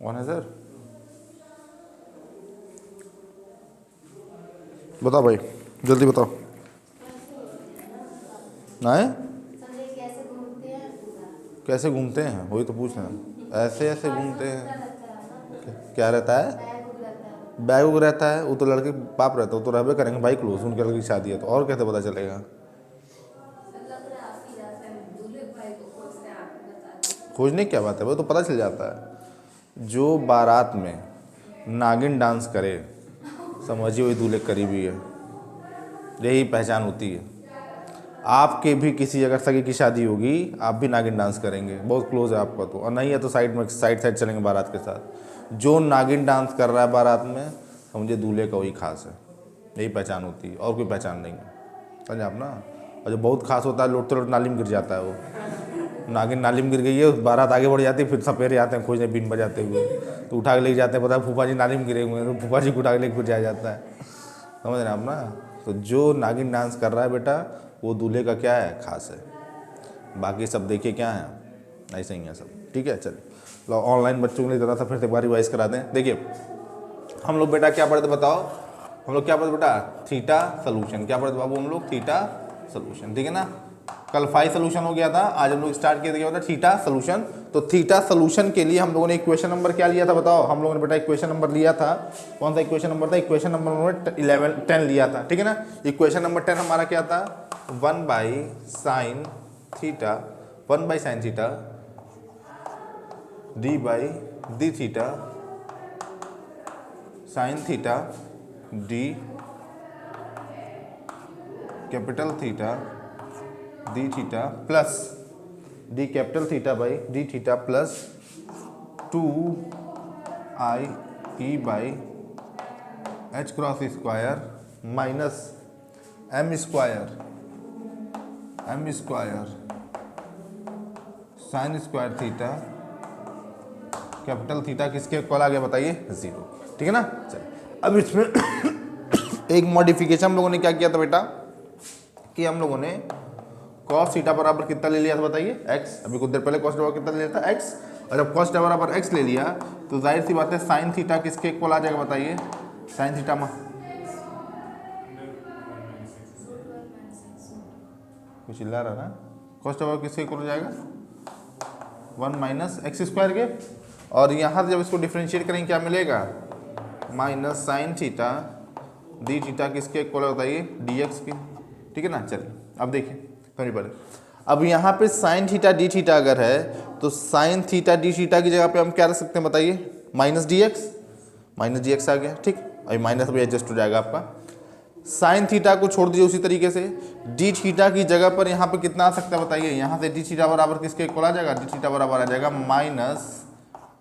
1 है सर। बताओ भाई, जल्दी बताओ। ना है कैसे घूमते हैं, वही तो पूछ रहे हैं। ऐसे ऐसे घूमते हैं। क्या रहता है? बैग उग रहता है, वो तो लड़के बाप रहता है, वो तो रहबे करेंगे भाई क्लोज, उनके लड़के की शादी है तो और कैसे पता चलेगा? खोजने की क्या बात है, वो तो पता चल जाता है। जो बारात में नागिन डांस करे समझिए वही दूल्हे करीबी है, यही पहचान होती है। आपके भी किसी अगर सगे की शादी होगी, आप भी नागिन डांस करेंगे, बहुत क्लोज है आपका तो, और नहीं है तो साइड में साइड चलेंगे बारात के साथ। जो नागिन डांस कर रहा है बारात में समझे दूल्हे का वही खास है, यही पहचान होती है, और कोई पहचान नहीं है, समझे आप ना। और जो बहुत खास होता है लौटते लौटते नाली में गिर जाता है, वो नागिन नाली में गिर गई है, बारात आगे बढ़ जाती है, फिर सपेरे आते हैं खोजने बीन बजाते हुए, तो उठा के लेके जाते हैं, पता है फूफा जी नाली में गिरे हुए हैं, तो फूफा जी को उठा के लेके फिर जाया जाता है, समझ रहे हैं आप ना। तो जो नागिन डांस कर रहा है बेटा वो दूल्हे का क्या है, खास है। बाकी सब देखिए क्या है, ऐसे ही है सब, ठीक है। चलिए लो, ऑनलाइन बच्चों के लिए ज़रा सा फिर से एक बार रिवाइज करा दें। देखिए हम लोग बेटा क्या पढ़े थे बताओ, हम लोग क्या पढ़े बेटा, थीटा सोल्यूशन। क्या पढ़े थे बाबू हम लोग, थीटा सोल्यूशन, ठीक है ना। कल फाइव सोल्यूशन हो गया था, आज हम लोग स्टार्ट किया था क्या था, थीटा सोल्यूशन। तो थीटा सोल्यूशन के लिए हम लोगों ने इक्वेशन नंबर क्या लिया था बताओ, हम लोगों ने बेटा इक्वेशन नंबर लिया था, कौन सा इक्वेशन नंबर था, इक्वेशन नंबर 10 लिया था, ठीक है ना। इक्वेशन नंबर 10 हमारा क्या था, 1 by sine theta, 1 by sine theta d by d theta sine theta d capital theta d theta plus d capital theta by d theta plus 2 I E by h cross square minus m square sine square theta capital theta किसके equal आ गया बताइए, 0, ठीक है ना। चलिए अब इसमें एक मॉडिफिकेशन हम लोगों ने क्या किया था बेटा, कि हम लोगों ने cos थीटा बराबर कितना ले लिया था बताइए, x। अभी कुछ देर पहले cos थीटा कितना ले लिया था, x। और जब cos थीटा बराबर x ले लिया तो जाहिर सी बात है sin थीटा किसके इक्वल आ जाएगा बताइए, sin थीटा में कुछ चिल्ला रहा ना, cos थीटा बराबर किसके इक्वल हो जाएगा, 1 माइनस एक्स स्क्वायर के। और यहाँ जब इसको डिफ्रेंशिएट करेंगे क्या मिलेगा, minus sign theta d theta किसके इक्वल बताइए, डी एक्स के, ठीक है ना। चलिए अब देखिए समझिए पहले, अब यहाँ पे साइन थीटा डी थीटा अगर है तो साइन थीटा डी थीटा की जगह पे हम क्या रख सकते हैं बताइए, माइनस डी एक्स आ गया, ठीक। अभी माइनस अभी एडजस्ट हो जाएगा आपका। साइन थीटा को छोड़ दीजिए उसी तरीके से, डी थीटा की जगह पर यहाँ पे कितना आ सकता है बताइए, यहाँ से डी थीटा बराबर किसके इक्वल आ जाएगा, डी थीटा बराबर आ जाएगा minus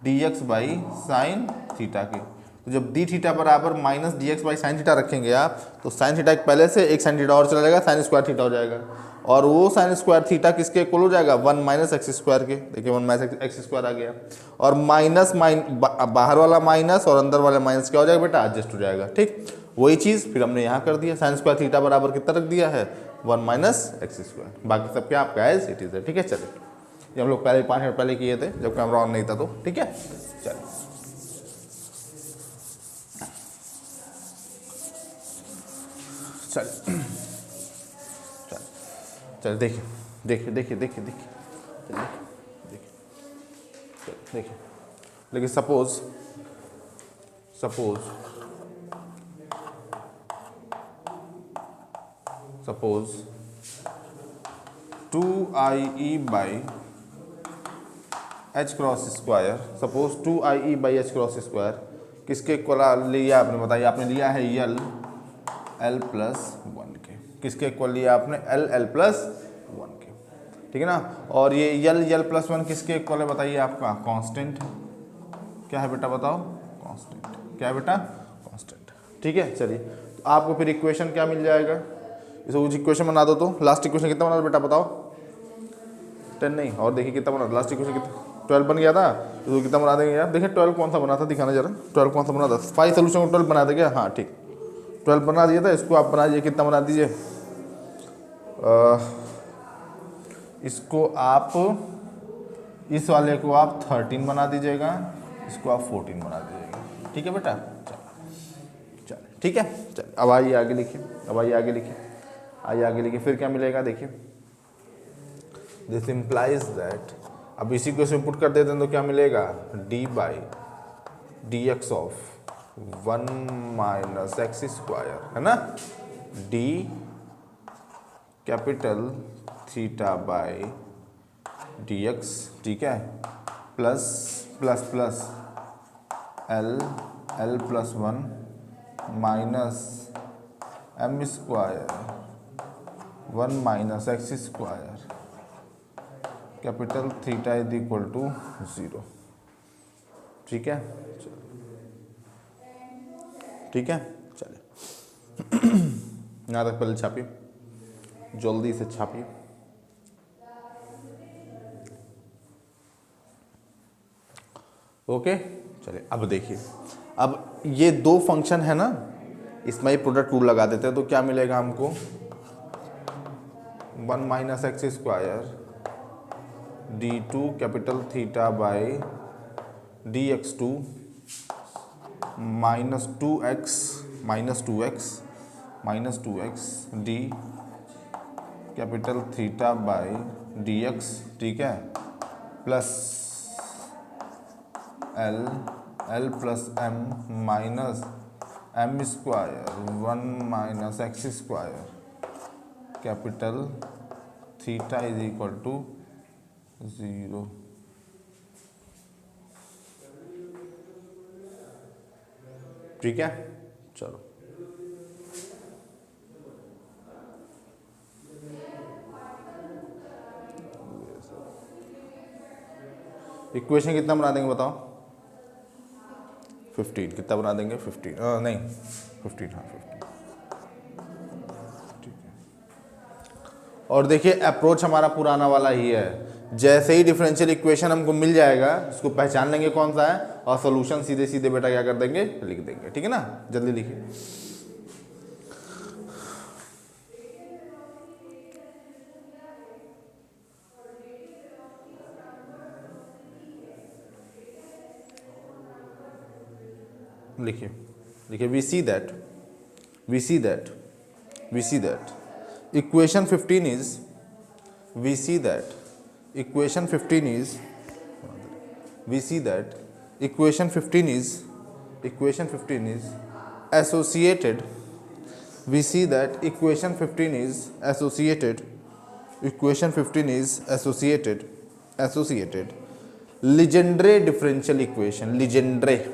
D x by sine theta के। तो जब डी थीटा बराबर minus D x by sine theta रखेंगे आप, तो साइन थीटा पहले से एक साइन थीटा और चला जाएगा, साइन स्क्वायर थीटा हो जाएगा, और वो साइन स्क्वायर थीटा किसके इक्वल हो जाएगा, 1 माइनस एक्स स्क्वायर के। देखिए 1 माइनस एक्स स्क्वायर आ गया, और माइनस बाहर वाला माइनस और अंदर वाला माइनस क्या हो जाएगा बेटा, एडजस्ट हो जाएगा, ठीक। वही चीज़ फिर हमने यहाँ कर दिया, साइन स्क्वायर थीटा बराबर कितना रख दिया है, 1 माइनस एक्स स्क्वायर, बाकी सब क्या आपका एज इट इज है, ठीक है। चलिए ये हम लोग पहले 5 मिनट पहले किए थे जब कैमरा ऑन नहीं था तो, ठीक है। चलिए चलिए चलिए देखिए देखिए देखिए देखिए देखिए देखिए देखिए, लेकिन suppose 2ie by h cross square, suppose 2ie by h cross square किसके इक्वल लिया आपने बताइए, आपने लिया है एल प्लस 1 के, किसके इक्वल लिया आपने, एल प्लस 1 के, ठीक है ना। और ये एल प्लस 1 किसके इक्वल है बताइए, आपका कांस्टेंट क्या है बेटा बताओ, कांस्टेंट क्या है बेटा, कांस्टेंट, ठीक है। चलिए तो आपको फिर इक्वेशन क्या मिल जाएगा, इसको कुछ इक्वेशन बना दो, तो लास्ट इक्वेशन कितना बना दो बेटा बताओ, 10 नहीं, और देखिए कितना बना, लास्ट इक्वेशन कितना 12 बन गया था, तो कितना बना देंगे यार, देखिए 12 कौन सा बना था, दिखाना जरा 12 कौन सा बना था, 5 सोल्यूशन को 12 बना देंगे, हाँ ठीक 12 बना दिया था, इसको आप बना दीजिए, कितना बना दीजिए, इसको आप इस वाले को आप 13 बना दीजिएगा, इसको आप 14 बना दीजिएगा। ठीक है बेटा, चल ठीक है। चल अब आइए आगे लिखिए, अब आइए आगे लिखिए, आइए आगे लिखिए। फिर क्या मिलेगा देखिए, दिस इम्प्लाइज दैट, अब इसी को इसमें पुट कर देते हैं तो क्या मिलेगा, d by d x of 1 minus x square, है ना, d capital theta by d x, ठीक है, plus plus plus l l plus 1 minus m square 1 minus x square capital theta is equal to 0। ठीक है, ठीक है, चलिए यहाँ तक पहले छापिए, जल्दी से छापिए। ओके, चलिए अब देखिए, अब ये दो फंक्शन है ना, इसमें ही प्रोडक्ट रूल लगा देते हैं तो क्या मिलेगा हमको, 1 minus x square d two capital theta by d x two minus two x d capital theta by d x, ठीक है, plus l plus m minus m square 1 minus x square capital theta is equal to 0। ठीक है, चलो equation कितना बना देंगे बताओ, 15 कितना बना देंगे, 15 नहीं 15, हाँ 15। ठीक है, और देखिए अप्रोच हमारा पुराना वाला ही है, जैसे ही डिफरेंशियल इक्वेशन हमको मिल जाएगा उसको पहचान लेंगे कौन सा है और सॉल्यूशन सीधे सीधे बेटा क्या कर देंगे, लिख देंगे। ठीक है ना, जल्दी लिखिए। लिखिए लिखिए, we see that equation 15 is, we see that equation 15 is associated, we see that equation 15 is associated Legendre differential equation, Legendre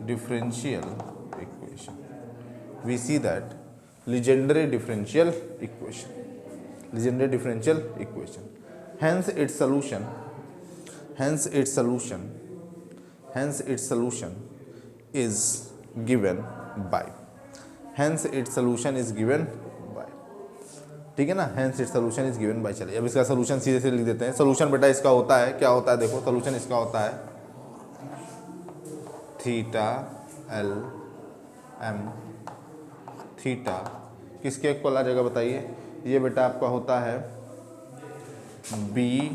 differential equation. We see that Legendre differential equation. Hence its solution is given by. ठीक है ना, hence its solution is given by। चलिए अब इसका solution सीधे से लिख देते हैं। सोल्यूशन बेटा इसका होता है, क्या होता है देखो, सोल्यूशन इसका होता है थीटा एल एम, थीटा किसके इक्वल आ जाएगा बताइए, ये बेटा आपका होता है b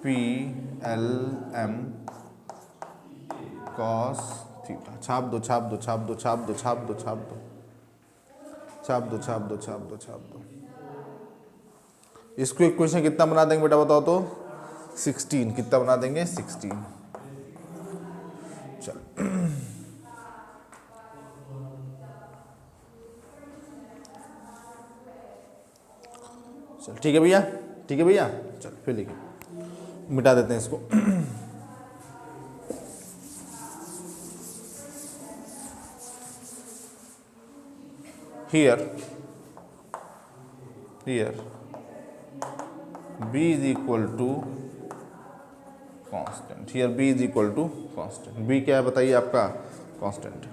P L M cos theta. छाप दो इसको इक्वेशन कितना बना देंगे बेटा बताओ तो, 16। कितना बना देंगे, 16। चल चल ठीक है भैया, चल फिर लिखिए, मिटा देते हैं इसको। here b is equal to constant, here b is equal to constant। b क्या है बताइए आपका, कांस्टेंट।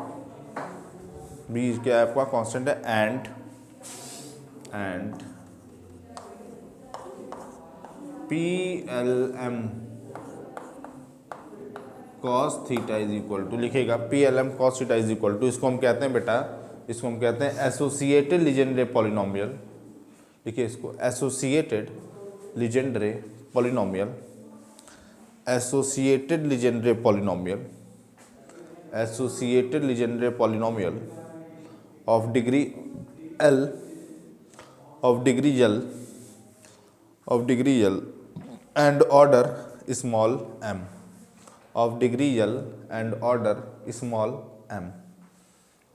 b क्या है आपका, कांस्टेंट है, and P L M cos theta is equal to, लिखेगा P L M cos theta is equal to, इसको हम कहते हैं बेटा, इसको हम कहते हैं एसोसिएटेड लीजेंड्रे पॉलिनोमियल। देखिए इसको associated Legendre polynomial, associated Legendre polynomial, associated Legendre polynomial of degree l, of degree l, of degree l and order small m, of degree l and order small m,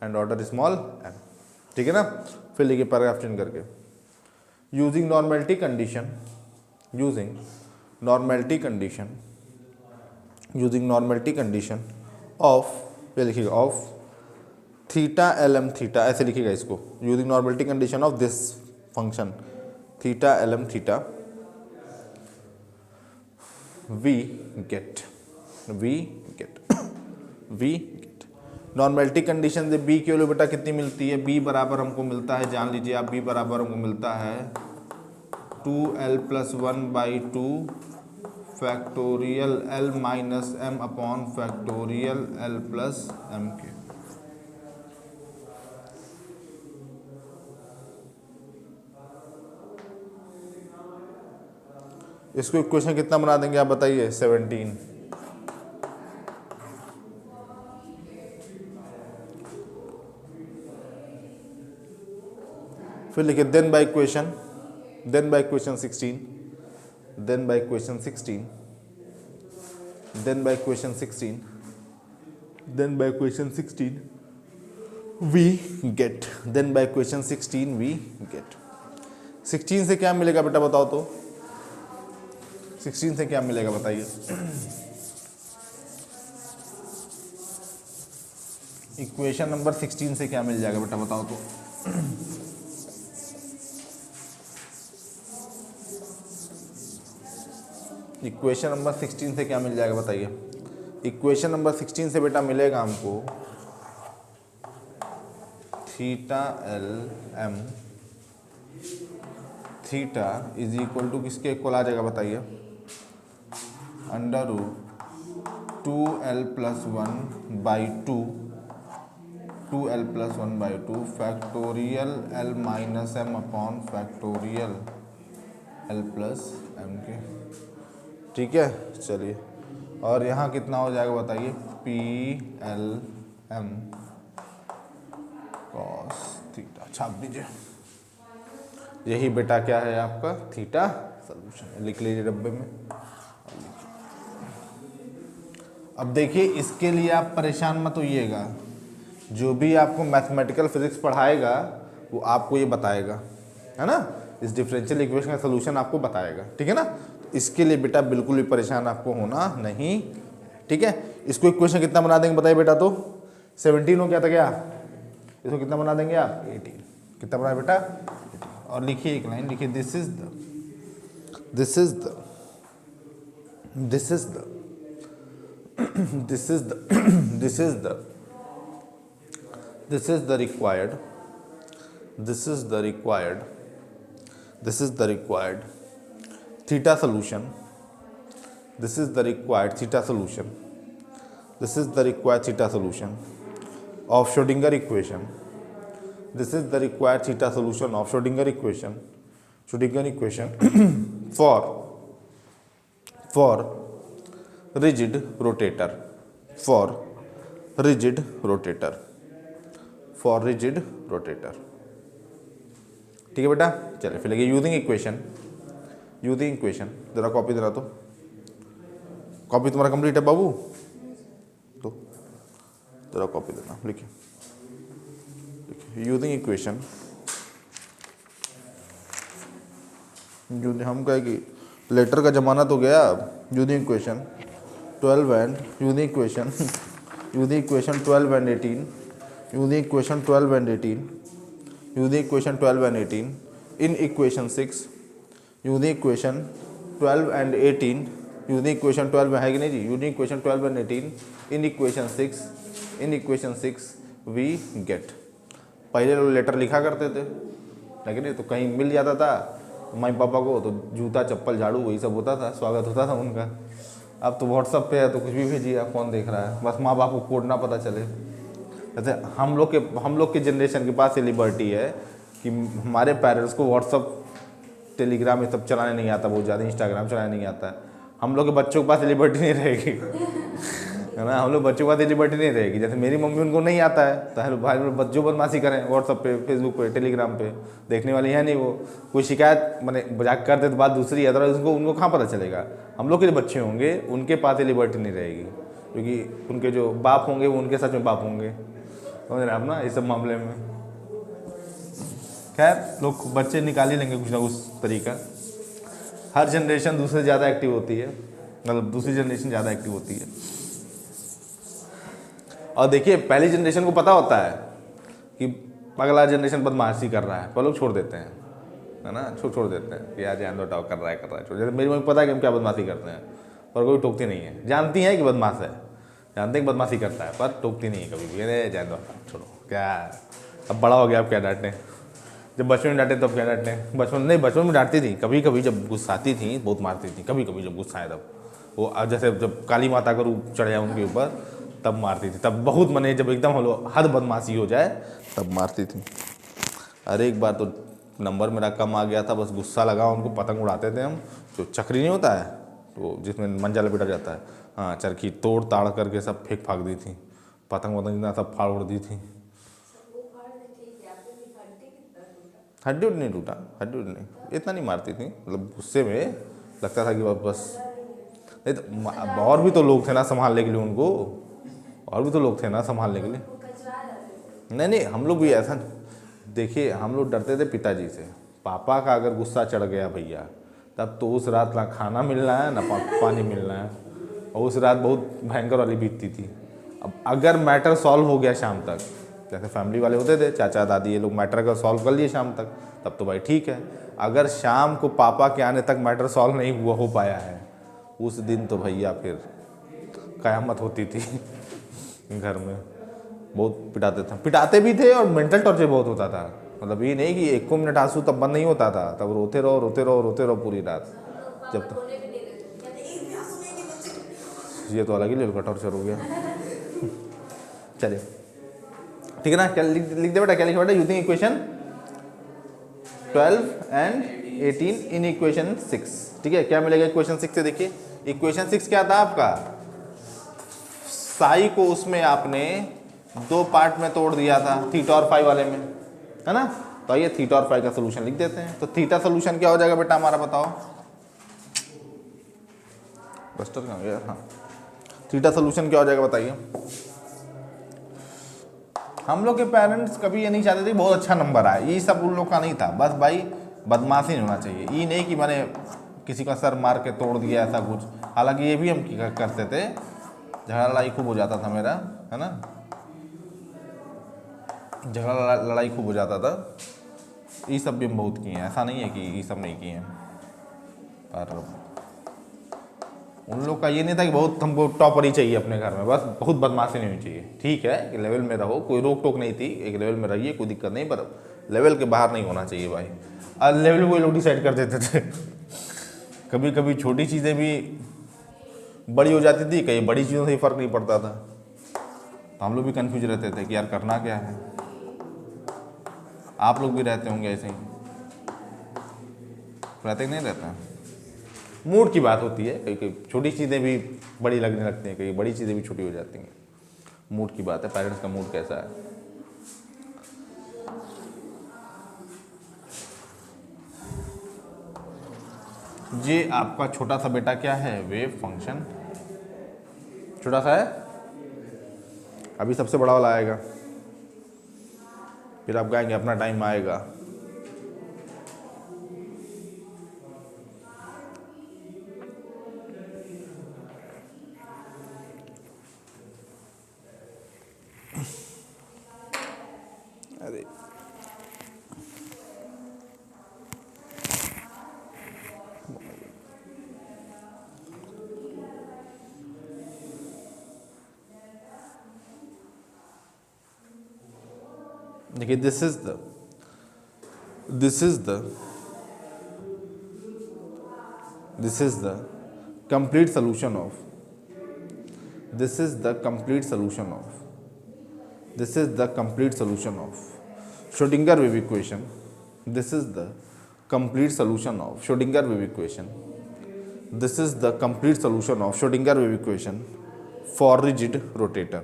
and order small m. ठीक है ना। फिर लिखिए paragraph change करके, using normality condition, using normality condition, using normality condition of, ये लिखिएगा of theta l m theta, ऐसे लिखिएगा इसको, using normality condition of this function theta l m theta, we get normality condition से b की value बेटा कितनी मिलती है, b बराबर हमको मिलता है, जान लीजिए आप, b बराबर हमको मिलता है 2l plus 1/2 factorial l minus m upon factorial l plus m के। इसको इक्वेशन कितना बना देंगे आप बताइए, 17। फिर लिखिए then by equation, then by equation 16, then by equation 16, then by equation 16, then by equation 16 we get, then by equation 16 we get. 16 से क्या मिलेगा बेटा बताओ तो, 16 से क्या मिलेगा बताइए, इक्वेशन नंबर 16 से क्या मिल जाएगा बेटा बताओ तो। इक्वेशन नंबर 16 से क्या मिल जाएगा बताइए, इक्वेशन नंबर 16 से बेटा मिलेगा हमको theta l m theta is equal to किसके इक्वल आ जाएगा बताइए, under root 2l plus 1/2, 2l plus 1/2 factorial l minus m upon factorial l plus m के। ठीक है, चलिए, और यहाँ कितना हो जाएगा बताइए, P L M cos theta, छाप दीजिए। यही बेटा क्या है आपका थीटा सॉल्यूशन, लिख लीजिए डब्बे में। अब देखिए इसके लिए आप परेशान मत होइएगा, जो भी आपको मैथमेटिकल फिजिक्स पढ़ाएगा वो आपको ये बताएगा, है ना, इस डिफरेंशियल इक्वेशन का सलूशन आपको बताएगा। ठीक है ना, तो इसके लिए बेटा बिल्कुल भी परेशान आपको होना नहीं। ठीक है, इसको इक्वेशन कितना बना देंगे बताइए बेटा, तो 17 हो गया था क्या, इसको कितना बना देंगे आप 18, कितना बना बेटा 18। और लिखिए एक लाइन लिखिए, this is the this is the this is the this is the this is the this is the required this is the required this is the required theta solution, this is the required theta solution, this is the required theta solution of Schrodinger equation, this is the required theta solution of Schrodinger equation, Schrodinger equation for rigid rotator, for rigid rotator, for rigid rotator। ठीक है बेटा, चलिए फिर लगे using equation, using equation, जरा copy देना, तो copy तुम्हारा कंप्लीट है बाबू, तो जरा कॉपी देना, लिखिए यूजिंग इक्वेशन, हम कहे कि लेटर का ज़माना तो गया, using equation 12 and using equation 12 and 18, using equation 12 and 18, using equation 12 and 18 in equation 6, using equation 12 and 18, using equation 12 है कि नहीं जी, using equation 12 and 18 in equation 6, in equation 6 we get. पहले लोग लेटर लिखा करते थे, लेकिन तो कहीं मिल जाता था मम्मी पापा को, तो जूता चप्पल झाड़ू वही सब होता था, स्वागत होता था उनका, अब तो व्हाट्सअप पे है तो कुछ भी भेजिए, आप कौन देख रहा है, बस माँ बाप को कोड ना पता चले। जैसे हम लोग के जनरेशन के पास ये लिबर्टी है कि हमारे पेरेंट्स को व्हाट्सअप टेलीग्राम ये सब चलाने नहीं आता, बहुत ज़्यादा इंस्टाग्राम चलाने नहीं आता है। हम लोग के बच्चों के पास लिबर्टी नहीं रहेगी है ना, हम लोग बच्चों के पास लिबर्टी नहीं रहेगी। जैसे मेरी मम्मी उनको नहीं आता है तो हेलो भाई बच्चों बदमाशी करें व्हाट्सअप पे, फेसबुक पे, टेलीग्राम पे, देखने वाली है नहीं वो। कोई शिकायत मैंने मजाक करते तो बात दूसरी है, अदरवाइज उनको कहाँ पता चलेगा। हम लोग के जो बच्चे होंगे उनके पास लिबर्टी नहीं रहेगी, क्योंकि उनके जो बाप होंगे वो उनके सच में बाप होंगे, समझ रहे हैं आप ना, इस सब मामले में। खैर लोग बच्चे निकाल ही लेंगे कुछ ना कुछ तरीका। हर जनरेशन दूसरे से ज़्यादा एक्टिव होती है, मतलब दूसरी जनरेशन ज़्यादा एक्टिव होती है। और देखिए पहली जनरेशन को पता होता है कि अगला जनरेशन बदमाशी कर रहा है, पर लोग छोड़ देते हैं, है ना, छोड़ देते हैं कि यार जान दो, कर रहा है छोड़। जैसे मेरी मम्मी पता है कि हम क्या बदमाशी करते हैं, पर कोई टोकती नहीं है। जानती है कि बदमाश है, जानते हैं कि बदमाशी करता है, पर टोकती नहीं है कभी भी, अरे जान दो छोड़ो क्या, अब बड़ा हो गया अब क्या डांटें। जब बचपन में डांटे तब क्या डांटें, बचपन में डांटती थी, कभी कभी जब गुस्साती थी बहुत मारती थी, कभी कभी जब गुस्सा आए तब वो जैसे जब काली माता का रूप चढ़ जाए उनके ऊपर तब मारती थी, तब बहुत मने जब एकदम हद बदमाशी हो जाए तब मारती थी। अरे एक बार तो नंबर मेरा कम आ गया था, बस गुस्सा लगा, उनको पतंग उड़ाते थे हम, जो चक्री नहीं होता है तो जिसमें मंजा लपेटा जाता है, हाँ, चरखी तोड़ ताड़ करके सब फेंक फाक दी थी, पतंग वतंग इतना सब फाड़ उड़ दी थी। हड्डी उड्डी नहीं टूटा, हड्डी उड्डी नहीं, इतना नहीं मारती थी, मतलब गुस्से में लगता था कि बस नहीं तो और भी तो लोग थे ना संभालने के लिए उनको, और भी तो लोग थे ना संभालने के लिए। नहीं हम लोग भी ऐसा, देखिए हम लोग डरते थे पिताजी से, पापा का अगर गुस्सा चढ़ गया भैया तब तो उस रात ना खाना मिलना है ना पानी मिलना है, और उस रात बहुत भयंकर वाली बीतती थी। अब अगर मैटर सॉल्व हो गया शाम तक, जैसे फैमिली वाले होते थे चाचा दादी, ये लोग मैटर का सॉल्व कर लिए शाम तक, तब तो भाई ठीक है। अगर शाम को पापा के आने तक मैटर सॉल्व नहीं हुआ हो पाया है, उस दिन तो भैया फिर क़यामत होती थी घर में। बहुत पिटाते भी थे और मेंटल टॉर्चर बहुत होता था, मतलब ये नहीं कि एक मिनट आंसू तब बंद नहीं होता था, तब रोते रहो पूरी रात, जब तक। ये तो अलग ही लेवल का टॉर्चर हो गया। चलिए ठीक है ना, क्या लिख दे बेटा, क्या लिखा बेटा, using equation 12 and 18 in equation 6। ठीक है, क्या मिलेगा इक्वेशन 6 से, देखिए इक्वेशन 6 क्या था आपका, साई को उसमें आपने दो पार्ट में तोड़ दिया था, थीटा और फाई वाले में, है ना। तो आइए थीटा और फाई का सोल्यूशन लिख देते हैं। तो थीटा सोल्यूशन क्या हो जाएगा बेटा हमारा, बताओ, बस्टर कहाँ गया, हाँ, थीटा सोल्यूशन क्या हो जाएगा बताइए। हम लोग के पेरेंट्स कभी ये नहीं चाहते थे बहुत अच्छा नंबर आए, ये सब उन लोग का नहीं था, बस भाई बदमाशी नहीं होना चाहिए, ये नहीं कि मैंने किसी का सर मार के तोड़ दिया ऐसा कुछ। हालांकि ये भी हम करते थे, झगड़ा लड़ाई खूब हो जाता था मेरा, है ना, झगड़ा लड़ाई खूब हो जाता था। ये सब भी हम बहुत किए हैं, ऐसा नहीं है कि ये सब नहीं किए हैं, पर उन लोग का ये नहीं था कि बहुत हमको टॉपर ही चाहिए अपने घर में, बस बहुत बदमाशी नहीं होनी चाहिए। ठीक है कि लेवल में रहो, कोई रोक टोक नहीं थी, एक लेवल में रहिए, कोई दिक्कत नहीं, पर लेवल के बाहर नहीं होना चाहिए भाई। और लेवल वो लोग डिसाइड कर देते थे कभी कभी छोटी चीज़ें भी बड़ी हो जाती थी, कई बड़ी चीज़ों से ही फर्क नहीं पड़ता था, तो हम लोग भी कंफ्यूज रहते थे कि यार करना क्या है। आप लोग भी रहते होंगे ऐसे ही, रहते नहीं रहते हैं, मूड की बात होती है, कई कई छोटी चीज़ें भी बड़ी लगने लगती हैं, कई बड़ी चीज़ें भी छोटी हो जाती हैं, मूड की बात है, पेरेंट्स का मूड कैसा है। ये आपका छोटा सा बेटा क्या है, वेव फंक्शन छोटा सा है, अभी सबसे बड़ा वाला आएगा, फिर आप गाएंगे अपना टाइम आएगा। अरे देखिए this is the complete solution of this is the complete solution of, this is the complete solution of Schrodinger wave equation, this is the complete solution of Schrodinger wave equation, this is the complete solution of Schrodinger wave equation for rigid rotator,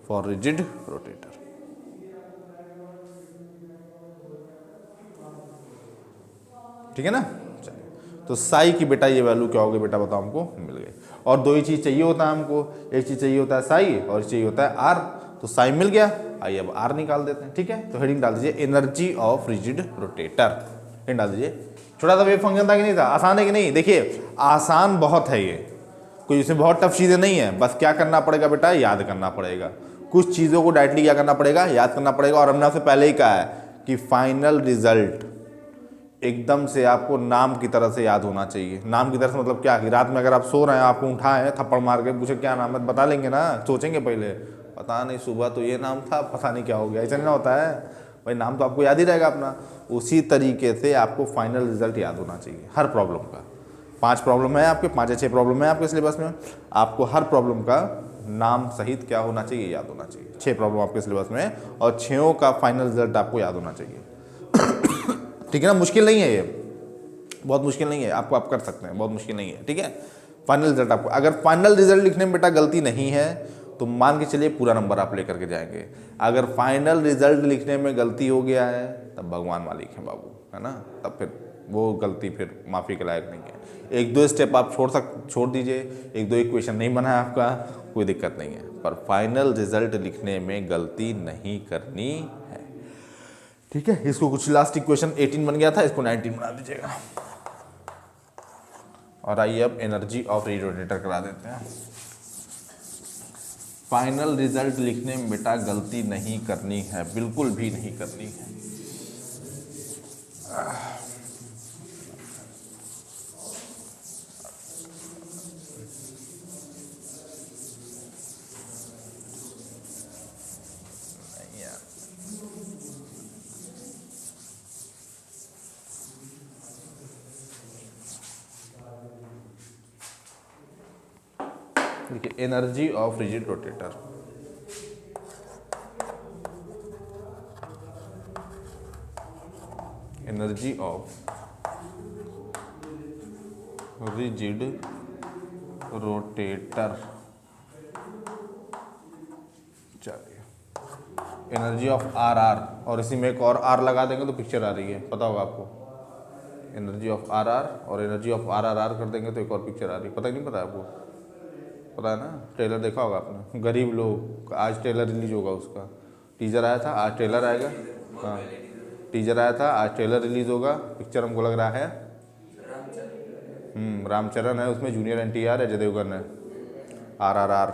for rigid rotator. ठीक है ना। चलिए, तो साई की बेटा ये value क्या होगी बेटा बताओ हमको, मिल गई। और दो ही चीज़ चाहिए होता है हमको, एक चीज़ चाहिए होता है साई और चाहिए होता है आर, तो साई मिल गया, आइए अब आर निकाल देते हैं। ठीक है, तो हेडिंग डाल दीजिए energy of rigid rotator, heading डाल दीजिए। छोटा सा वेव फंक्शन था कि नहीं था, आसान है कि नहीं। देखिए आसान बहुत है ये, कोई इसमें बहुत टफ चीज़ें नहीं है, बस क्या करना पड़ेगा बेटा, याद करना पड़ेगा। कुछ चीज़ों को डायरेक्टली क्या करना पड़ेगा, याद करना पड़ेगा। और हमने आपसे पहले ही कहा है कि फाइनल रिजल्ट एकदम से आपको नाम की तरह से याद होना चाहिए। नाम की तरह से मतलब क्या, कि रात में अगर आप सो रहे हैं, आपको उठाए थप्पड़ मार के पूछे क्या नाम है, बता लेंगे ना, सोचेंगे पहले, पता नहीं सुबह तो ये नाम था, पता नहीं क्या हो गया, ऐसा नहीं होता है भाई, नाम तो आपको याद ही रहेगा अपना। उसी तरीके से आपको फाइनल रिजल्ट याद होना चाहिए हर प्रॉब्लम का। 5 प्रॉब्लम है आपके, 5 या 6 प्रॉब्लम है आपके सिलेबस में, आपको हर प्रॉब्लम का नाम सहित क्या होना चाहिए, याद होना चाहिए। 6 प्रॉब्लम आपके सिलेबस में, और 6 का फाइनल रिजल्ट आपको याद होना चाहिए। ठीक है ना, मुश्किल नहीं है ये, बहुत मुश्किल नहीं है, आपको आप कर सकते हैं, बहुत मुश्किल नहीं है। ठीक है, फाइनल रिजल्ट आपको, अगर फाइनल रिजल्ट लिखने में बेटा गलती नहीं है तो मान के चलिए पूरा नंबर आप लेकर के जाएंगे। अगर फाइनल रिजल्ट लिखने में गलती हो गया है तब भगवान मालिक है बाबू, है ना, तब फिर वो गलती फिर माफ़ी के लायक नहीं है। 1-2 स्टेप आप छोड़ दीजिए, 1-2 इक्वेशन नहीं बना है आपका, कोई दिक्कत नहीं है, पर फाइनल रिजल्ट लिखने में गलती नहीं करनी है। ठीक है, इसको कुछ लास्ट इक्वेशन 18 बन गया था, इसको 19 बना दीजिएगा। और आइए अब एनर्जी ऑफ रेडिएटर करा देते हैं। फाइनल रिजल्ट लिखने में बेटा गलती नहीं करनी है, बिल्कुल भी नहीं करनी है। देखिए energy of rigid rotator, energy of rigid rotator, चलिए एनर्जी ऑफ आर आर, और इसी में एक और आर लगा देंगे तो पिक्चर आ रही है, पता होगा आपको। एनर्जी ऑफ आर आर और energy of R R R कर देंगे तो एक और पिक्चर आ रही है, पता नहीं पता है आपको, पता है ना, ट्रेलर देखा होगा आपने, गरीब लोग, आज ट्रेलर रिलीज होगा उसका, टीजर आया था, आज ट्रेलर आएगा। हाँ टीजर आया था, आज ट्रेलर रिलीज होगा, पिक्चर हमको लग रहा है रामचरण है उसमें, जूनियर NTR है, अजय देवगन है, RRR।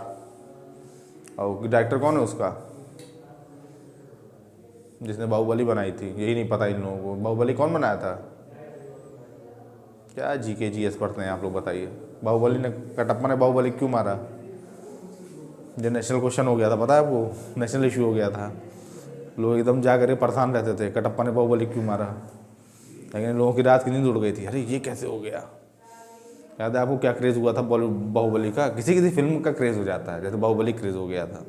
और डायरेक्टर कौन है उसका, जिसने बाहुबली बनाई थी, यही नहीं पता इन लोगों को, बाहुबली कौन बनाया था। क्या GK GS पढ़ते हैं आप लोग, बताइए। बाहुबली ने, कटप्पा ने बाहुबली क्यों मारा, जो नेशनल क्वेश्चन हो गया था, पता है वो, नेशनल इशू हो गया था, लोग एकदम जा कर परेशान रहते थे, कटप्पा ने बाहुबली क्यों मारा। लेकिन लोगों की रात की नींद उड़ गई थी, अरे ये कैसे हो गया। याद है आपको क्या क्रेज़ हुआ था बाहुबली का, किसी किसी फिल्म का क्रेज़ हो जाता है, जैसे बाहुबली क्रेज़ हो गया था।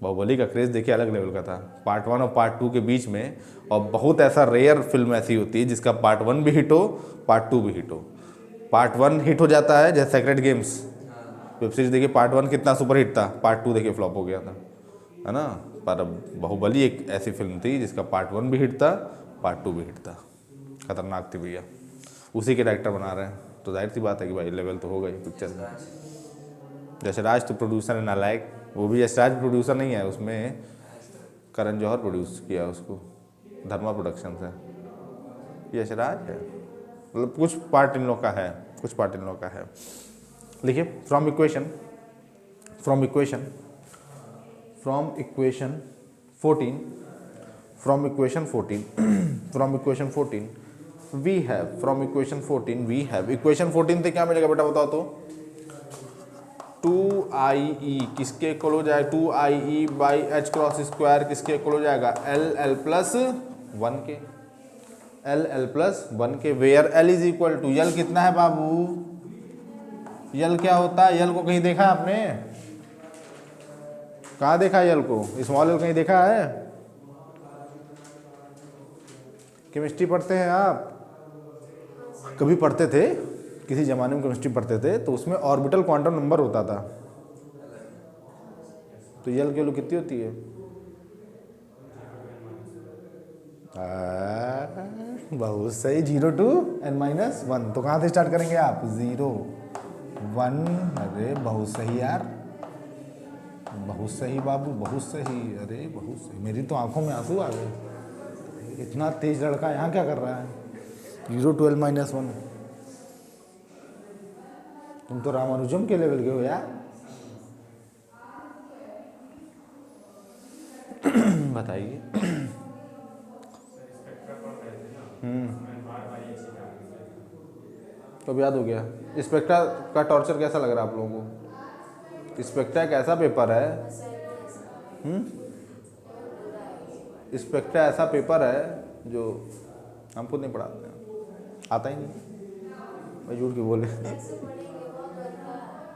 बाहुबली का क्रेज़ देखिए अलग लेवल का था, पार्ट 1 और पार्ट 2 के बीच में। और बहुत ऐसा रेयर फिल्म ऐसी होती है जिसका पार्ट 1 भी हिट हो, पार्ट 2 भी हिट हो। पार्ट 1 हिट हो जाता है, जैसे सेक्रेट गेम्स वेब सीरीज देखिए, पार्ट 1 कितना सुपर हिट था, पार्ट 2 देखिए फ्लॉप हो गया था, है ना। पर बाहुबली एक ऐसी फिल्म थी जिसका पार्ट 1 भी हिट था, पार्ट 2 भी हिट था, खतरनाक थी भैया। उसी के डायरेक्टर बना रहे हैं, तो जाहिर सी बात है कि भाई लेवल तो होगा ही पिक्चर में। यशराज तो प्रोड्यूसर है नालायक, वो भी यशराज प्रोड्यूसर नहीं है, उसमें करण जौहर प्रोड्यूस किया उसको, धर्मा प्रोडक्शन से। यशराज है, मतलब कुछ पार्ट इन लोग का है, कुछ पार्ट इन लोग का है। लिखिए from equation 14 we have equation 14 से क्या मिलेगा बेटा बताओ तो, 2IE किसके इक्वल हो जाएगा, 2IE by H cross square किसके इक्वल हो जाएगा, LL प्लस 1 के, LL प्लस 1 के, where L is equal to, L कितना है बाबू, यल क्या होता है, यल को कहीं देखा आपने, कहाँ देखा है एल को? स्मॉल एल कहीं देखा है? केमिस्ट्री पढ़ते हैं आप? कभी पढ़ते थे? किसी ज़माने में केमिस्ट्री पढ़ते थे तो उसमें ऑर्बिटल क्वांटम नंबर होता था। तो एल की वैल्यू कितनी होती है? बहुत सही, 0 to n-1। तो कहाँ से स्टार्ट करेंगे आप? 0 1। अरे बहुत सही यार, बहुत सही बाबू, बहुत सही। अरे बहुत सही, मेरी तो आंखों में आंसू आ गए। इतना तेज लड़का यहाँ क्या कर रहा है? 0 to n-1। तुम तो रामानुजम के लेवल के हो यार। बताइए। तो अब याद हो गया। स्पेक्ट्रा का टॉर्चर कैसा लग रहा है आप लोगों को? स्पेक्ट्रा एक ऐसा पेपर है, स्पेक्ट्रा ऐसा पेपर है जो हम खुद नहीं पढ़ाते हैं, आता ही नहीं। मैं झूठ क्यों बोले?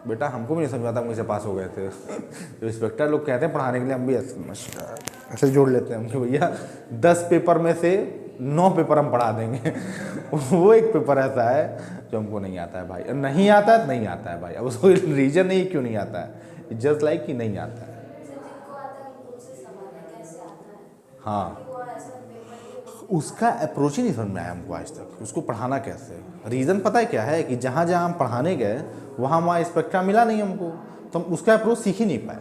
बेटा हमको भी नहीं समझ आता, मुझसे पास हो गए थे। जो स्पेक्ट्रा लोग कहते हैं पढ़ाने के लिए, हम भी ऐसे जोड़ लेते हैं हम कि भैया 10 पेपर में से 9 पेपर हम पढ़ा देंगे। वो एक पेपर ऐसा है जो हमको नहीं आता है भाई। नहीं आता है, नहीं आता है भाई। अब उसको रीजन नहीं क्यों नहीं आता है, जस्ट लाइक कि नहीं आता है। हाँ, उसका अप्रोच ही नहीं समझ में आया हमको आज तक, उसको पढ़ाना कैसे। रीज़न पता है क्या है कि जहाँ जहाँ हम पढ़ाने गए वहाँ स्पेक्ट्रा मिला नहीं हमको, तो हम उसका अप्रोच सीख ही नहीं पाए।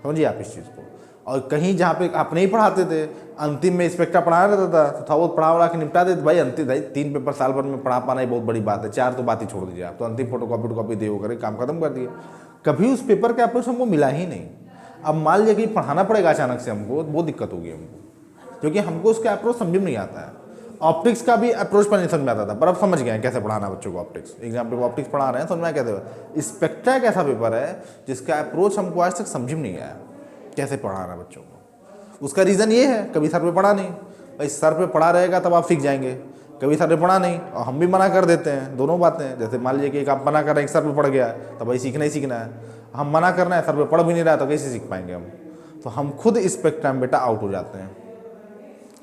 समझिए आप इस चीज़ को। और कहीं जहाँ पे आप नहीं पढ़ाते थे, अंतिम में स्पेक्ट्रा पढ़ा रहता था तो था वो पढ़ा वढ़ा के निपटा देते। भाई अंतिम 3 पेपर साल भर में पढ़ा पाना ही बहुत बड़ी बात है, 4 तो बात ही छोड़ दीजिए आप। तो अंतिम फोटो कॉपी दे करके काम खत्म कर दिए। कभी उस पेपर का अप्रोच हमको मिला ही नहीं। अब मान लीजिए कि पढ़ाना पड़ेगा अचानक से हमको, बहुत दिक्कत होगी हमको, क्योंकि हमको उसका अप्रोच समझ में नहीं आता है। ऑप्टिक्स का भी अप्रोच पर नहीं समझ में आता था, पर अब समझ गए हैं कैसे पढ़ाना बच्चों को ऑप्टिक्स। एग्जाम्पल को ऑप्टिक्स पढ़ा रहे हैं, समझ में कैसे। स्पेक्ट्रा एक ऐसा पेपर है जिसका अप्रोच हमको आज तक समझ में नहीं आया कैसे पढ़ाना बच्चों को। उसका रीज़न ये है, कभी सर पे पढ़ा नहीं। भाई सर पे पढ़ा रहेगा तब आप सीख जाएंगे, कभी सर पे पढ़ा नहीं और हम भी मना कर देते हैं। दोनों बातें, जैसे मान लीजिए कि एक आप मना कर रहे हैं, एक सर पे पढ़ गया तो भाई सीखना ही सीखना है। हम मना कर रहे हैं, सर पे पढ़ भी नहीं रहा तो कैसे सीख पाएंगे हम? तो हम खुद स्पेक्ट्रा में बेटा आउट हो जाते हैं।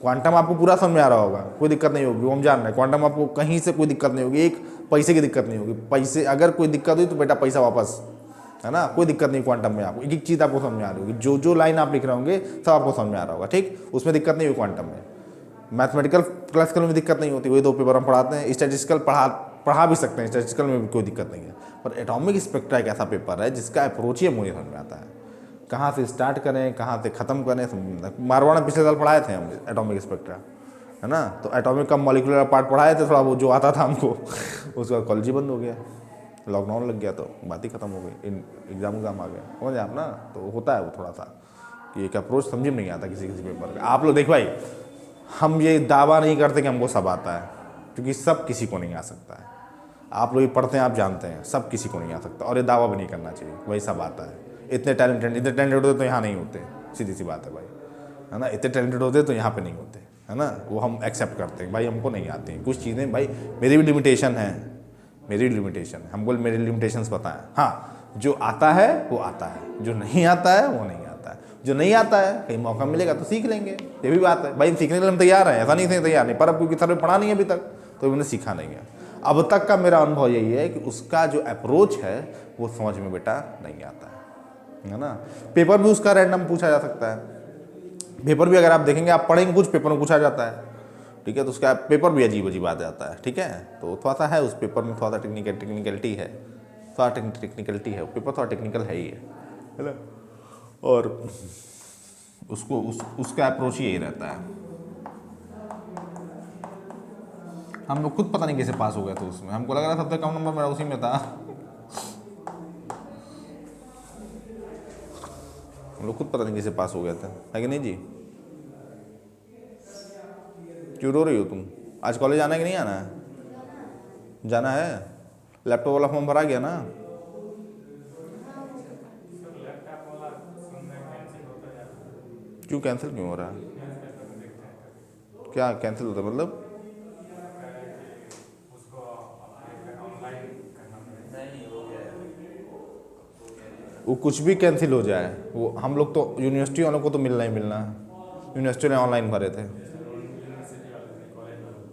क्वांटम आपको पूरा समझ में आ रहा होगा, कोई दिक्कत नहीं होगी, वो हम जान रहे हैं। क्वांटम आपको कहीं से कोई दिक्कत नहीं होगी, एक पैसे की दिक्कत नहीं होगी। पैसे अगर कोई दिक्कत हुई तो बेटा पैसा वापस, है ना। कोई दिक्कत नहीं क्वांटम में, आपको एक एक चीज़ आपको समझ में आ रही होगी। जो जो लाइन आप लिख रहे होंगे सब आपको समझ में आ रहा होगा, ठीक। उसमें दिक्कत नहीं हुई क्वांटम में। मैथमेटिकल क्लासिकल में दिक्कत नहीं होती, वही 2 पेपर हम पढ़ाते हैं। स्टैटिस्टिकल पढ़ा भी सकते हैं, स्टैटिस्टिकल में भी कोई दिक्कत नहीं है। पर एटॉमिक स्पेक्ट्रा एक ऐसा पेपर है जिसका अप्रोच ही मुझे समझ में आता है, कहाँ से स्टार्ट करें कहाँ से ख़त्म करें। मारवाड़ में पिछले साल पढ़ाए थे हम एटॉमिक स्पेक्ट्रा, है ना। तो एटॉमिक का मॉलिक्यूलर पार्ट पढ़ाए थे, थोड़ा वो जो आता था हमको। उसके बाद कॉलेज ही बंद हो गया, लॉकडाउन लग गया तो बात ही खत्म हो गई, एग्ज़ाम आ गया। समझे आप ना। तो होता है वो थोड़ा सा कि एक अप्रोच समझ में नहीं आता किसी पेपर का। आप लोग देखो भाई, हम ये दावा नहीं करते कि हमको सब आता है, क्योंकि सब किसी को नहीं आ सकता है। आप लोग ये पढ़ते हैं, आप जानते हैं सब किसी को नहीं आ सकता, और ये दावा भी नहीं करना चाहिए वही सब आता है। इतने टैलेंटेड होते तो यहाँ नहीं होते, सीधी सी बात है भाई, है ना। इतने टैलेंटेड होते तो यहाँ पे नहीं होते, है ना। वो हम एक्सेप्ट करते हैं, भाई हमको नहीं आती हैं कुछ चीज़ें। भाई मेरी भी लिमिटेशन है, हमको मेरी लिमिटेशंस पता है। हाँ, जो आता है वो आता है, जो नहीं आता है वो नहीं आता है। जो नहीं आता है कहीं मौका मिलेगा तो सीख लेंगे, ये भी बात है भाई। सीखने के लिए हम तैयार हैं, ऐसा नहीं थे तैयार नहीं, पर अब क्योंकि सर ने पढ़ा नहीं है अभी तक तो मैंने सीखा नहीं है। अब तक का मेरा अनुभव यही है कि उसका जो अप्रोच है वो समझ में बेटा नहीं आता है ना। पेपर भी उसका रैंडम पूछा जा सकता है। पेपर भी अगर आप देखेंगे, आप पढ़ेंगे कुछ पेपर में पूछा जाता है, ठीक है। तो उसका पेपर भी अजीब अजीब आ जाता है, ठीक है। तो थोड़ा सा है उस पेपर में, थोड़ा सा टेक्निकलिटी है, पेपर थोड़ा टेक्निकल है ही है ना। और उसका अप्रोच ही यही रहता है। हम लोग खुद पता नहीं कैसे पास हो गए थे उसमें, हमको लग रहा था सबसे कम नंबर मेरा उसी में था। हम लोग खुद पता नहीं कैसे पास हो गए थे, है कि नहीं जी। क्यों रो रही हो तुम? आज कॉलेज आना है कि नहीं आना है? जाना है। लैपटॉप वाला फॉर्म भरा गया ना? क्यों कैंसिल क्यों हो रहा है? क्या कैंसिल होता है मतलब? वो कुछ भी कैंसिल हो जाए, वो हम लोग तो यूनिवर्सिटी वालों को तो मिलना ही मिलना है। यूनिवर्सिटी ने ऑनलाइन भरे थे।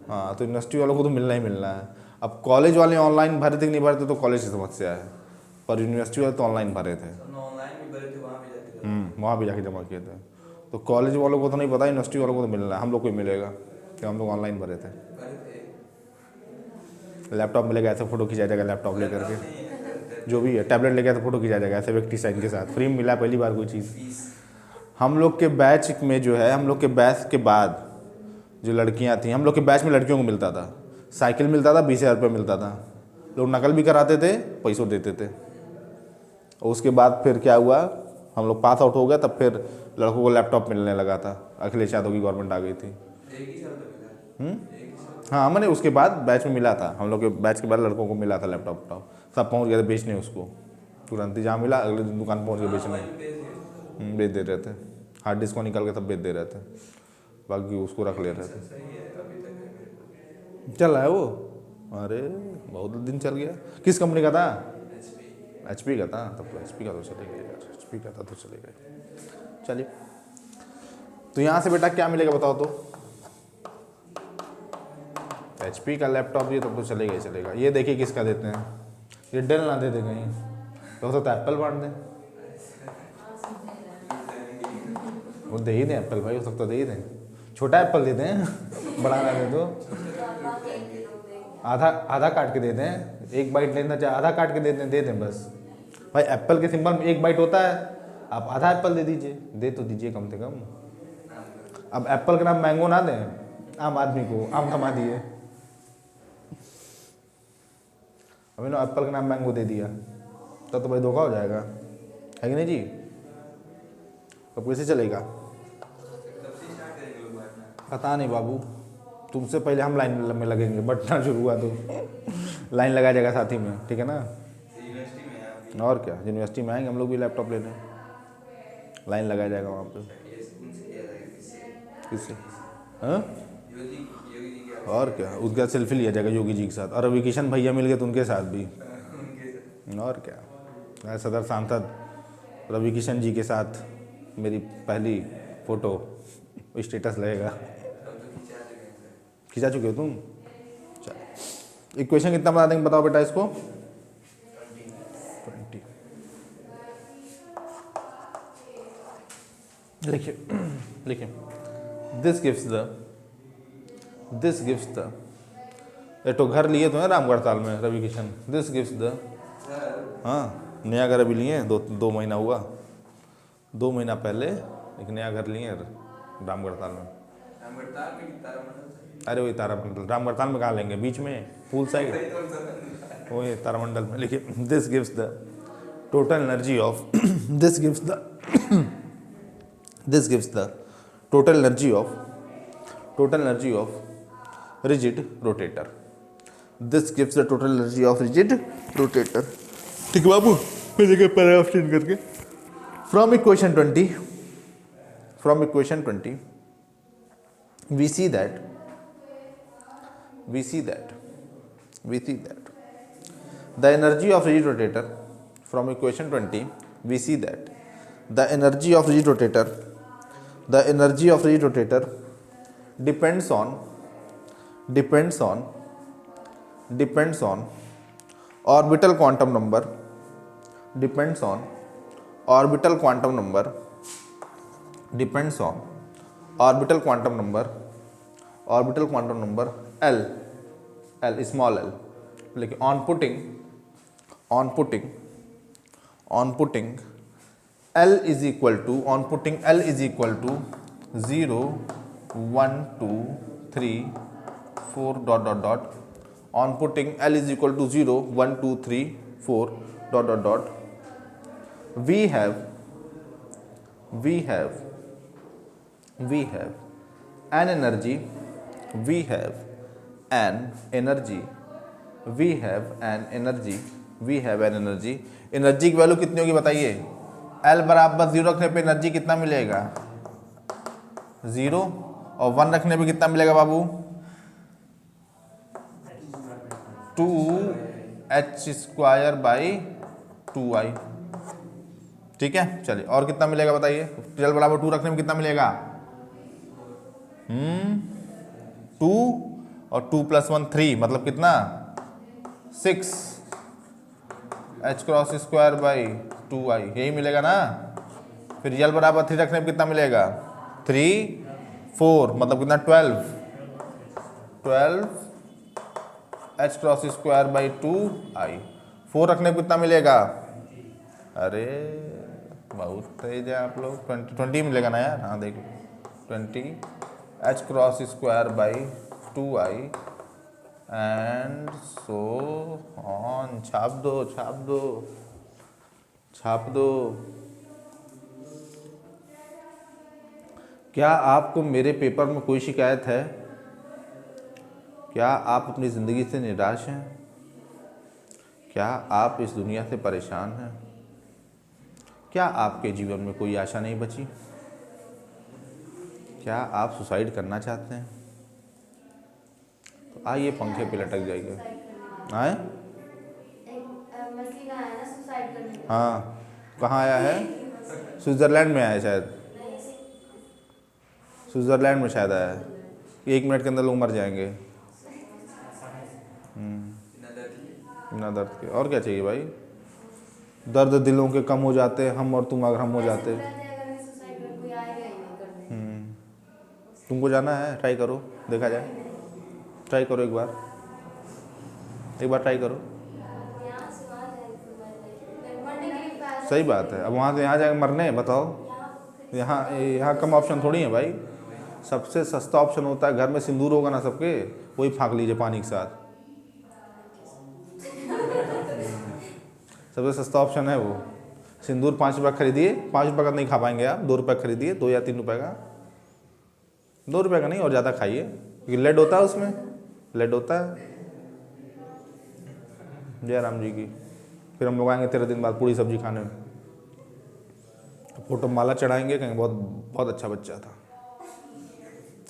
हाँ, तो यूनिवर्सिटी वालों को तो मिलना ही मिलना है। अब कॉलेज वाले ऑनलाइन भरे थे कि नहीं भरे थे तो कॉलेज की समस्या है, पर यूनिवर्सिटी वाले तो ऑनलाइन भरे थे। ऑनलाइन भी भरे थे, वहाँ भी जाके वहाँ भी जाके जमा किए थे। तो कॉलेज वालों को तो नहीं पता, यूनिवर्सिटी वालों को तो मिलना है, हम लोग को ही मिलेगा कि हम लोग ऑनलाइन भरे थे। लैपटॉप मिलेगा, ऐसे फ़ोटो खिंचाया जाएगा लैपटॉप लेकर के, जो भी है टैबलेट लेके तो फ़ोटो खिंचाया जाएगा ऐसे व्यक्ति साइन के साथ। फ्री में मिला पहली बार कोई चीज़। हम लोग के बैच में जो है, हम लोग के बैच के बाद जो लड़कियां थी, हम लोग के बैच में लड़कियों को मिलता था, साइकिल मिलता था, 20,000 रुपये मिलता था। लोग नकल भी कराते थे, पैसों देते थे। और उसके बाद फिर क्या हुआ, हम लोग पास आउट हो गए, तब फिर लड़कों को लैपटॉप मिलने लगा था। अखिलेश यादव की गवर्नमेंट आ गई थी। हाँ, मैंने उसके बाद बैच में मिला था, हम लोग के बैच के बाद लड़कों को मिला था लैपटॉप। सब पहुँच गए थे बेचने उसको, तुरंत ही जहाँ मिला अगले दिन दुकान पहुँच गए बेचने। बेच दे रहे थे, हार्ड डिस्क को निकाल के सब बेच दे रहे थे, बाकी उसको रख ले रहे थे। चल रहा है वो। अरे बहुत दिन चल गया। किस कंपनी का था? HP का था। तब तो HP का तो चलेगा यार, HP का था तो चलेगा। चलिए, तो यहाँ से बेटा क्या मिलेगा बताओ तो? HP का लैपटॉप, ये तब तो चलेगा ही चलेगा। ये देखिए किसका देते हैं, ये डेल ना दे दे कहीं, तो सकता है एप्पल बांट दें। वो दे ही दें एप्पल भाई, हो सकता दे ही दें। छोटा एप्पल दे दें, बड़ा ना दे दो। आधा आधा काट के दे दें, 1 बाइट लेना चाहे आधा काट के दे दें बस। भाई एप्पल के सिंबल में 1 बाइट होता है, आप आधा एप्पल दे दीजिए, दे तो दीजिए कम से कम। अब एप्पल का नाम मैंगो ना दें, आम आदमी को आम थमा दिए। अभी ना एप्पल का नाम मैंगो दे दिया, तब तो भाई धोखा हो जाएगा, है कि नहीं जी? अब कैसे चलेगा? पता नहीं बाबू, तुमसे पहले हम लाइन में लगेंगे, बटना शुरू हुआ तो लाइन लगाया जाएगा साथी में, ठीक है ना? और क्या, यूनिवर्सिटी में आएंगे हम लोग भी लैपटॉप लेने, लाइन लगाया जाएगा वहाँ पे। किससे? हाँ, और क्या, उसके साथ सेल्फी लिया जाएगा योगी जी के साथ, और रवि किशन भैया मिल गए तो उनके साथ भी। और क्या, सदर सांसद रवि किशन जी के साथ मेरी पहली फ़ोटो स्टेटस लगेगा। खिंचा चुके हो तुम? चलो, इक्वेशन कितना बना देंगे बताओ बेटा इसको? 20। लिखिए दिस गिव्स द एक तो घर लिए तो है रामगढ़ ताल में Ravi Kishan. This gives the, हाँ नया घर अभी लिए, दो महीना हुआ, 2 महीना पहले एक नया घर लिए रामगढ़ ताल में। अरे वही तारामंडल, रामगढ़ ताल में कहाँ लेंगे, बीच में पूल साइड, वही तारामंडल में। लिखिए this gives the total energy of this gives the total energy of rigid rotator. This gives the total energy of rigid rotator. ठीक है बाबू, फिर देखिए पैराग्राफ चेंज करके। From equation 20 we see that the energy of rigid rotator, from equation 20 we see that the energy of rigid rotator depends on orbital quantum number, depends on orbital quantum number L small l, like on putting L is equal to 0 1 2 3 4 dot dot dot, on putting L is equal to 0 1 2 3 4 dot dot dot, we have an energy, energy की value कितनी होगी बताइए? L बराबर 0 रखने पे energy कितना मिलेगा? 0, और 1 रखने पे कितना मिलेगा बाबू? 2h² by 2i। ठीक है, चलिए और कितना मिलेगा बताइए, रिजल्ट बराबर 2 रखने में कितना मिलेगा, 2 और 2 + 1 3 मतलब कितना 6 h cross square by 2i यही मिलेगा ना। फिर रिजल्ट बराबर 3 रखने में कितना मिलेगा 3 4 मतलब कितना 12 h cross square by 2i 4 रखने में कितना मिलेगा, अरे बहुत तेज है आप लोग, 20 मिलेगा ना यार, हाँ देखो 20 h cross square by 2i and so on. छाप दो छाप दो छाप दो। क्या आपको मेरे पेपर में कोई शिकायत है, क्या आप अपनी ज़िंदगी से निराश हैं, क्या आप इस दुनिया से परेशान हैं, क्या आपके जीवन में कोई आशा नहीं बची, क्या आप सुसाइड करना चाहते हैं, तो आइए पंखे पे लटक जाइए। आए मछली का है ना सुसाइड करने का। हाँ, कहाँ आया है, स्विट्ज़रलैंड में आया है शायद, स्विट्ज़रलैंड में शायद आया है, 1 मिनट के अंदर लोग मर जाएंगे बिना दर्द के। और क्या चाहिए भाई, दर्द दिलों के कम हो जाते, हम और तुम अगर हम हो जाते। सुसाइड कर कोई आएगा ही नहीं करने। तुमको जाना है, ट्राई करो, देखा जाए, ट्राई करो एक बार ट्राई करो। यहाँ से वहाँ जाएंगे मरने के लिए पैसे। सही बात है, अब वहाँ से यहाँ जाके मरने बताओ, यहाँ कम ऑप्शन थोड़ी है भाई, सबसे सस्ता ऑप्शन होता है, घर में सिंदूर होगा ना सबके, वही फाँक लीजिए पानी के साथ, सबसे सस्ता ऑप्शन है वो। सिंदूर 5 रुपये खरीदिए, 5 रुपये का नहीं खा पाएंगे आप, 2 रुपये खरीदिए, 2 या 3 रुपये का, 2 रुपये का नहीं और ज़्यादा खाइए, क्योंकि लेड होता है उसमें, लेड होता है। जय राम जी की। फिर हम लोग आएंगे 13 दिन बाद पूरी सब्जी खाने में, फोटो माला चढ़ाएंगे, कहेंगे बहुत बहुत अच्छा बच्चा था,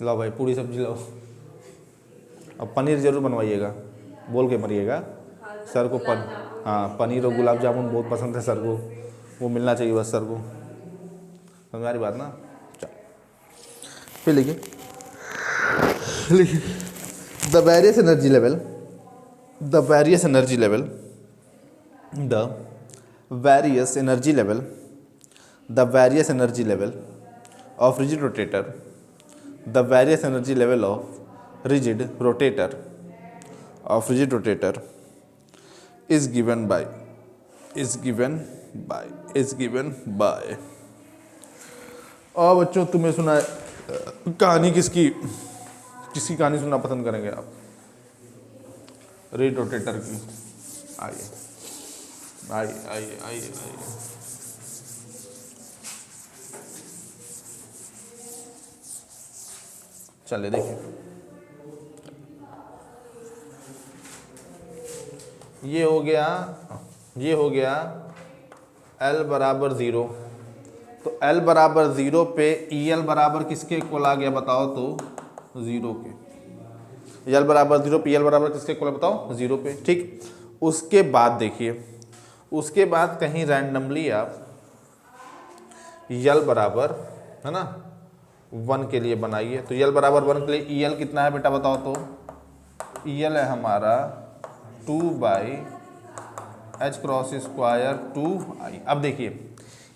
लाओ भाई पूरी सब्जी लाओ। अब पनीर जरूर बनवाइएगा, बोल के मरिएगा सर को, हाँ पनीर और गुलाब जामुन बहुत पसंद है सर को, वो मिलना चाहिए बस सर को, समझ आ रही बात ना। चल फिर लिखिए the various energy level, the various energy level, the various energy level, the various energy level of rigid rotator, the various energy level of rigid rotator of rigid rotator is given by और बच्चों तुम्हें सुना है कहानी, किसकी कहानी सुनना पसंद करेंगे आप, रिजिड रोटेटर की। आइए आइए आइए आइए आइए, चलिए देखिए, ये हो गया L बराबर 0, तो L बराबर 0 पे EL बराबर किसके इक्वल आ गया बताओ तो 0 के। L बराबर 0 पे EL बराबर किसके इक्वल बताओ 0 पे, ठीक। उसके बाद देखिए, उसके बाद कहीं रैंडमली आप L बराबर है ना 1 के लिए बनाइए, तो L बराबर 1 के लिए EL कितना है बेटा बताओ तो, EL है हमारा 2/h क्रॉस स्क्वायर 2i। अब देखिए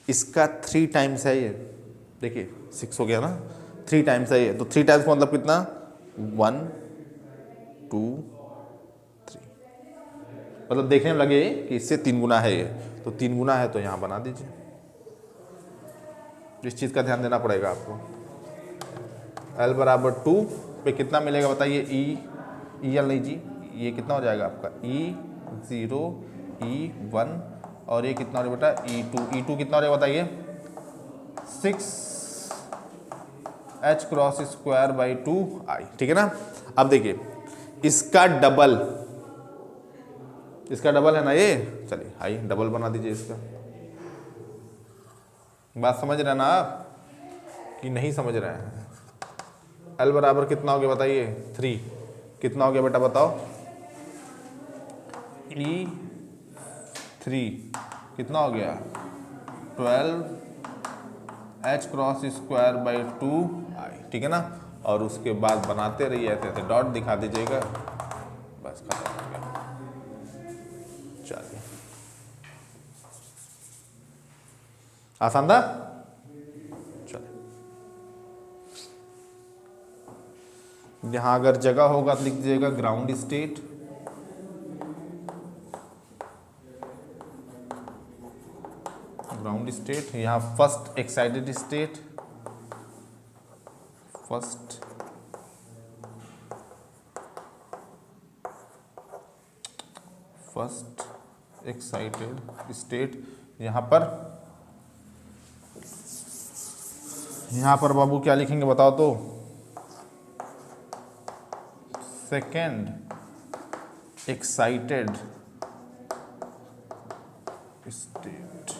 इसका 3 टाइम्स है ये, देखिए 6 हो गया ना, 3 टाइम्स है ये, तो 3 टाइम्स मतलब कितना 1 2 3, मतलब देखने में लगे कि इससे 3 गुना है ये, तो 3 गुना है तो यहाँ बना दीजिए। इस चीज़ का ध्यान देना पड़ेगा आपको। L बराबर 2 पे कितना मिलेगा बताइए, EL नहीं जी, ये कितना हो जाएगा आपका E0 E1 और ये कितना हो जाएगा बेटा E2 कितना हो जाएगा बताइए 6h cross square by 2i, ठीक है ना। अब देखिए इसका डबल है ना ये, चलिए आई डबल बना दीजिए इसका। बात समझ रहे हैं ना आप कि नहीं समझ रहे हैं। L बराबर कितना हो गया बताइए 3, कितना हो गया बेटा बताओ E3 कितना हो गया 12h×² ठीक है ना। और उसके बाद बनाते रहिए ऐसे ऐसे डॉट दिखा दीजिएगा, बस खत्म हो गया। चलिए आसान था। चलिए यहाँ अगर जगह होगा तो लिख दीजिएगा ग्राउंड स्टेट, ग्राउंड स्टेट। यहाँ first excited state, first excited state. यहाँ पर बाबू क्या लिखेंगे बताओ तो? Second excited state.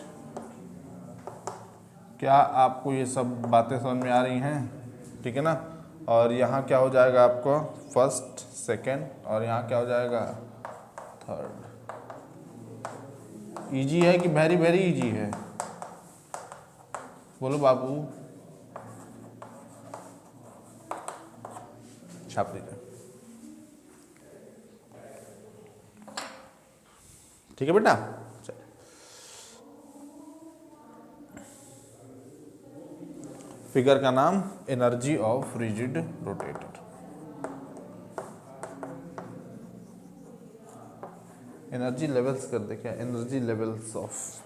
क्या आपको ये सब बातें समझ में आ रही हैं? ठीक है ना। और यहाँ क्या हो जाएगा आपको? फर्स्ट, सेकेंड, और यहाँ क्या हो जाएगा? थर्ड। इजी है कि वेरी वेरी इजी है? बोलो बाबू, छाप दीजिए। ठीक है बेटा। फिगर का नाम energy of rigid rotator. Energy levels कर दे क्या? Energy levels of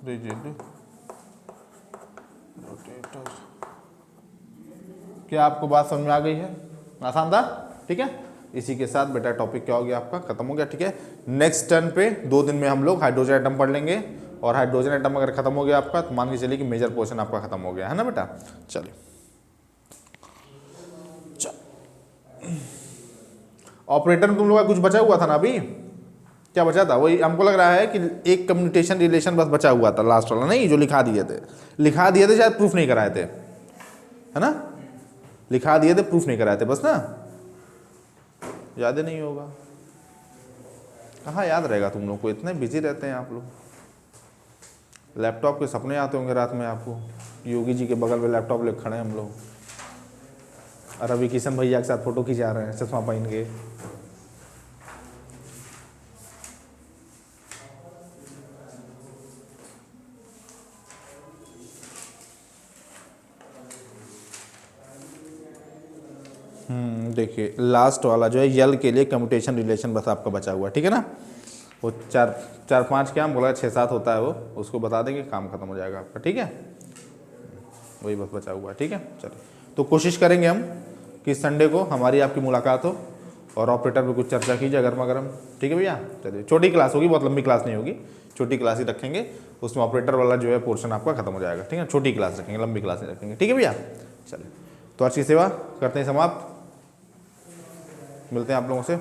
rigid rotator. क्या आपको बात समझ में आ गई है? आसान था। ठीक है, इसी के साथ बेटा टॉपिक क्या हो गया आपका? खत्म हो गया। ठीक है, नेक्स्ट टर्न पे 2 दिन में हम लोग हाइड्रोजन एटम पढ़ लेंगे, और हाइड्रोजन एटम अगर खत्म हो गया आपका तो मान के चलिए कि मेजर पोर्शन आपका खत्म हो गया है ना बेटा। चलिए ऑपरेटर में तुम लोग का कुछ बचा हुआ था ना अभी? क्या बचा था? वही हमको लग रहा है कि एक कम्युनिकेशन रिलेशन बस बचा हुआ था, लास्ट वाला नहीं, जो लिखा दिए थे शायद प्रूफ नहीं कराए थे, है ना? लिखा दिए थे, प्रूफ नहीं कराए थे बस ना। याद ही नहीं होगा, कहाँ याद रहेगा तुम लोग को? इतने बिजी रहते हैं आप लोग। लैपटॉप के सपने आते होंगे रात में आपको। योगी जी के बगल में लैपटॉप लेकर खड़े हैं हम लोग, और रवि किशन भैया के साथ फोटो खिंचा रहे हैं चश्मा पहन के। देखिए लास्ट वाला जो है यल के लिए कम्यूटेशन रिलेशन बस आपका बचा हुआ है। ठीक है ना। वो चार पाँच क्या हम बोला 6-7 होता है, वो उसको बता देंगे, काम खत्म हो जाएगा आपका। ठीक है, वही बस बचा हुआ है। ठीक है, चलिए तो कोशिश करेंगे हम कि संडे को हमारी आपकी मुलाकात हो और ऑपरेटर पे कुछ चर्चा कीजिए गर्मा गर्म। ठीक है भैया। चलिए छोटी क्लास होगी, बहुत लंबी क्लास नहीं होगी, छोटी क्लास ही रखेंगे, उसमें ऑपरेटर वाला जो है पोर्शन आपका खत्म हो जाएगा। ठीक है, छोटी क्लास रखेंगे, लंबी क्लास नहीं रखेंगे। ठीक है भैया। चलिए तो आज की सेवा करते हैं समाप्त, मिलते हैं आप लोगों से।